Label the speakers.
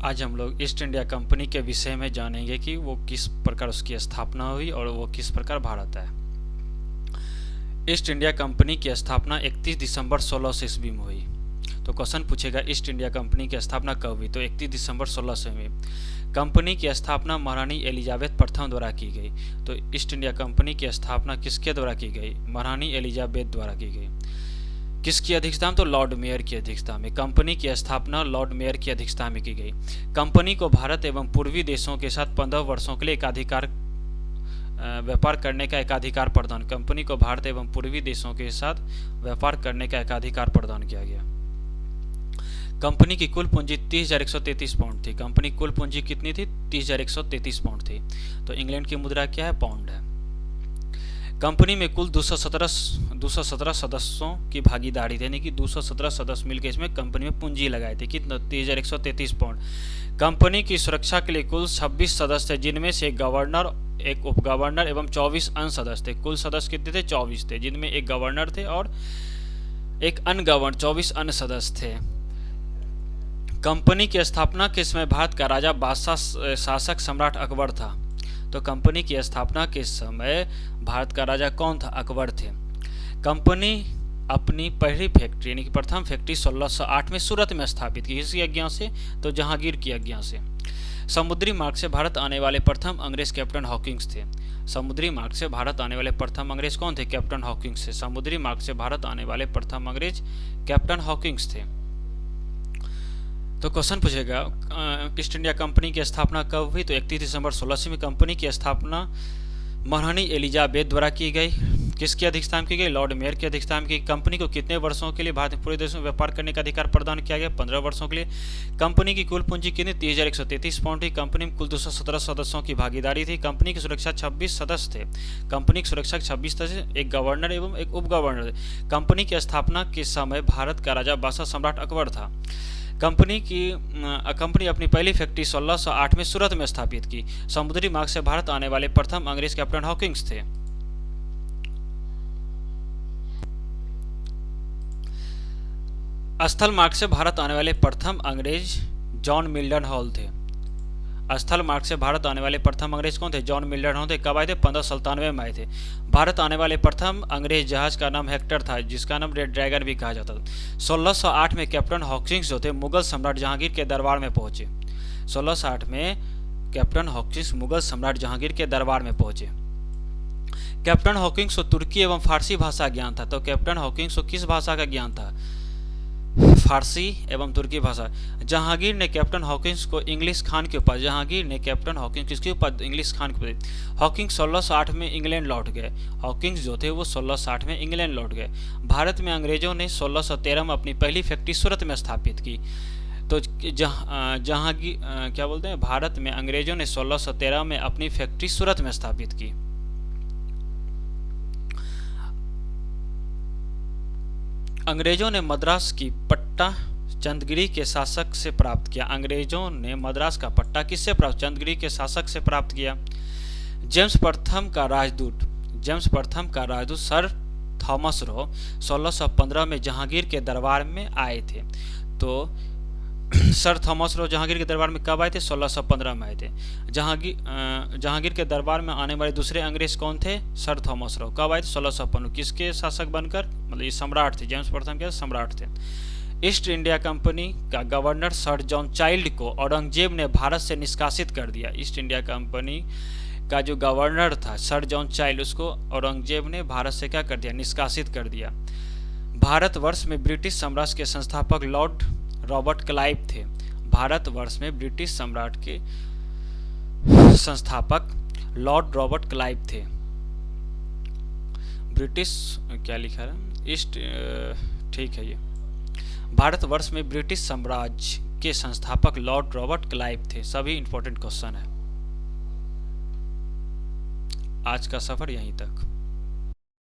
Speaker 1: आज हम लोग ईस्ट इंडिया कंपनी के विषय में जानेंगे कि वो किस प्रकार उसकी स्थापना हुई और वो किस प्रकार भारत आया। ईस्ट इंडिया कंपनी की स्थापना 31 दिसंबर 1600 ईस्वी में हुई। तो क्वेश्चन पूछेगा ईस्ट इंडिया कंपनी की स्थापना कब हुई, तो 31 दिसंबर 1600 में। कंपनी की स्थापना महारानी एलिजाबेथ प्रथम द्वारा की गई। तो ईस्ट इंडिया कंपनी की स्थापना किसके द्वारा की गई? महारानी एलिजाबेथ द्वारा की गई। किसकी अध्यक्षता में? तो लॉर्ड मेयर की अध्यक्षता में। कंपनी की स्थापना लॉर्ड मेयर की अध्यक्षता में की गई। कंपनी को भारत एवं पूर्वी देशों के साथ 15 वर्षों के लिए एकाधिकार व्यापार करने का एकाधिकार प्रदान। कंपनी को भारत एवं पूर्वी देशों के साथ व्यापार करने का एकाधिकार प्रदान किया गया। कंपनी की कुल पूंजी 30,133 पाउंड थी। कंपनी की कुल पूंजी कितनी थी? 30,133 पाउंड थी। तो इंग्लैंड की मुद्रा क्या है? पाउंड है। कंपनी में कुल 217 सदस्यों की भागीदारी थी, यानी कि 217 सदस्य मिलकर इसमें कंपनी में पूंजी लगाए थे। कितना? 30,133 पाउंड। कंपनी की सुरक्षा के लिए कुल 26 सदस्य थे, जिनमें से एक गवर्नर, एक उप गवर्नर एवं 24 अन्य सदस्य थे। कुल सदस्य कितने थे? 24 थे, जिनमें एक गवर्नर थे और एक अनगवर्नर 24 अन्य सदस्य थे। कंपनी की स्थापना के समय भारत का राजा बादशाह शासक सम्राट अकबर था। तो कंपनी की स्थापना के समय भारत का राजा कौन था? अकबर थे। कंपनी अपनी पहली फैक्ट्री यानी कि प्रथम फैक्ट्री 1608 में सूरत में स्थापित की। किसकी आज्ञा से? तो जहांगीर की आज्ञा से। समुद्री मार्ग से भारत आने वाले प्रथम अंग्रेज कैप्टन हॉकिंस थे। समुद्री मार्ग से भारत आने वाले प्रथम अंग्रेज कौन थे? कैप्टन हॉकिंस थे। समुद्री मार्ग से भारत आने वाले प्रथम अंग्रेज कैप्टन हॉकिंस थे। तो क्वेश्चन पूछेगा ईस्ट इंडिया कंपनी की स्थापना कब हुई? तो 31 दिसंबर 1600 में। कंपनी की स्थापना महारानी एलिजाबेथ द्वारा की गई। किसकी अध्यक्षता में की गई? लॉर्ड मेयर की अध्यक्षता में की। कंपनी को कितने वर्षों के लिए भारत में पूरे देश में व्यापार करने का अधिकार प्रदान किया गया? 15 वर्षों के लिए। कंपनी की कुल पूंजी कितनी? 30,133 पाउंड थी। कंपनी में कुल 217 सदस्यों की भागीदारी थी। कंपनी की सुरक्षा 26 सदस्य थे। कंपनी की सुरक्षा 26 सदस्य, एक गवर्नर एवं एक उप गवर्नर थे। कंपनी की स्थापना के समय भारत का राजा बादशाह सम्राट अकबर था। कंपनी अपनी पहली फैक्ट्री 1608 में सूरत में स्थापित की। समुद्री मार्ग से भारत आने वाले प्रथम अंग्रेज कैप्टन हॉकिंस थे। स्थल मार्ग से भारत आने वाले प्रथम अंग्रेज जॉन मिल्टन हॉल थे। स्थल मार्ग से भारत आने वाले प्रथम अंग्रेज कौन थे? जॉन मिल्टन हॉल थे। कब आए थे? 1597 में आए थे। भारत आने वाले प्रथम अंग्रेज जहाज का नाम हेक्टर था, जिसका नाम रेड ड्रैगन भी कहा जाता था। 1608 में कैप्टन हॉकिंस जो थे मुगल सम्राट जहांगीर के दरबार में पहुंचे। 1608 में कैप्टन हॉकिंस मुगल सम्राट जहांगीर के दरबार में पहुंचे। कैप्टन हॉकिंस को तुर्की एवं फारसी भाषा ज्ञान था। तो कैप्टन हॉकिंस को किस भाषा का ज्ञान था? फारसी एवं तुर्की भाषा। जहांगीर ने कैप्टन हॉकिंस को इंग्लिश खान के ऊपर किसके ऊपर? इंग्लिश खान के ऊपर। हॉकिंस 1608 में इंग्लैंड लौट गए। हॉकिंस जो थे वो 1608 में इंग्लैंड लौट गए। भारत में अंग्रेजों ने 1613 में अपनी पहली फैक्ट्री सूरत में स्थापित की। तो जहांगीर क्या बोलते हैं, भारत में अंग्रेजों ने 1613 में अपनी फैक्ट्री सूरत में स्थापित की। अंग्रेजों ने मद्रास की पट्टा चंद्रगिरी के शासक से प्राप्त किया। अंग्रेजों ने मद्रास का पट्टा किससे प्राप्त? चंद्रगिरी के शासक से प्राप्त किया। जेम्स प्रथम का राजदूत सर थॉमस रो 1615 में जहांगीर के दरबार में आए थे। तो सर थॉमस रो जहांगीर के दरबार में कब आए थे? 1615 में आए थे। जहांगीर के दरबार में आने वाले दूसरे अंग्रेज कौन थे? Sir Thomas Roe. कब आए थे? 1615। किसके शासक बनकर? मतलब ये सम्राट थे। जेम्स प्रथम के सम्राट थे। ईस्ट इंडिया कंपनी का गवर्नर सर जॉन चाइल्ड को औरंगजेब ने भारत से निष्कासित कर दिया। ईस्ट इंडिया कंपनी का जो गवर्नर था सर जॉन चाइल्ड, उसको औरंगजेब ने भारत से क्या कर दिया? निष्कासित कर दिया। भारतवर्ष में ब्रिटिश साम्राज्य के संस्थापक लॉर्ड रॉबर्ट क्लाइव थे। भारतवर्ष में ब्रिटिश सम्राट के संस्थापक लॉर्ड रॉबर्ट क्लाइव थे। ब्रिटिश क्या लिखा है? ईस्ट ठीक है। ये भारतवर्ष में ब्रिटिश साम्राज्य के संस्थापक लॉर्ड रॉबर्ट क्लाइव थे। सभी इंपॉर्टेंट क्वेश्चन है। आज का सफर यहीं तक।